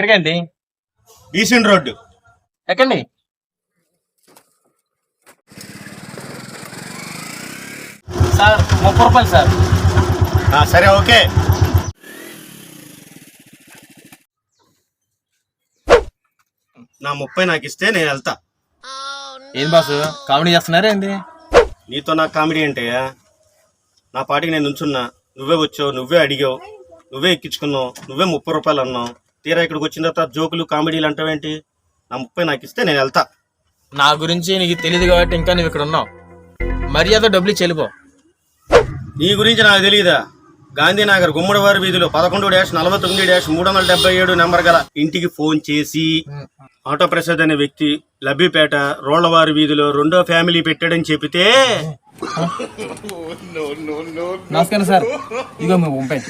ఎక్కడికండి? Besant road. ఎక్కండి. Sir 30 రూపాయలు sir. సరే ఓకే. నా 30 నాకు ఇస్తే నేను వెళ్తా. ఏం బాసు కామెడీ చేస్తున్నారా ఏంటి? నీతో నాకు కామెడీ ఏంటయ్యా? నా పాటికి నేను నుంచున్నా, నువ్వే వచ్చావు, నువ్వే అడిగావు, నువ్వే ఎక్కించుకున్నావు, నువ్వే 30 రూపాయలు అన్నావు. తీరా ఇక్కడికి వచ్చిన తర్వాత జోకులు కామెడీలు అంటావేంటి? నా 30 నాకు ఇస్తే నేను వెళ్తా. నా గురించి నీకు తెలియదు కాబట్టి ఇంకా నువ్వు ఇక్కడ ఉన్నావు. మర్యాద డబ్బులు చెల్లిపో. నీ గురించి నాకు తెలియదా? గాంధీనగర్ గుమ్మడివారి వీధిలో 11-49-377 నెంబర్ గల ఇంటికి ఫోన్ చేసి ఆటో ప్రసాద్ అనే వ్యక్తి లబ్బిపేట రోళ్లవారి వీధిలో 2వ ఫ్యామిలీ పెట్టాడని చెబితే నమస్కారం సార్, ఇదిగో మీ 30.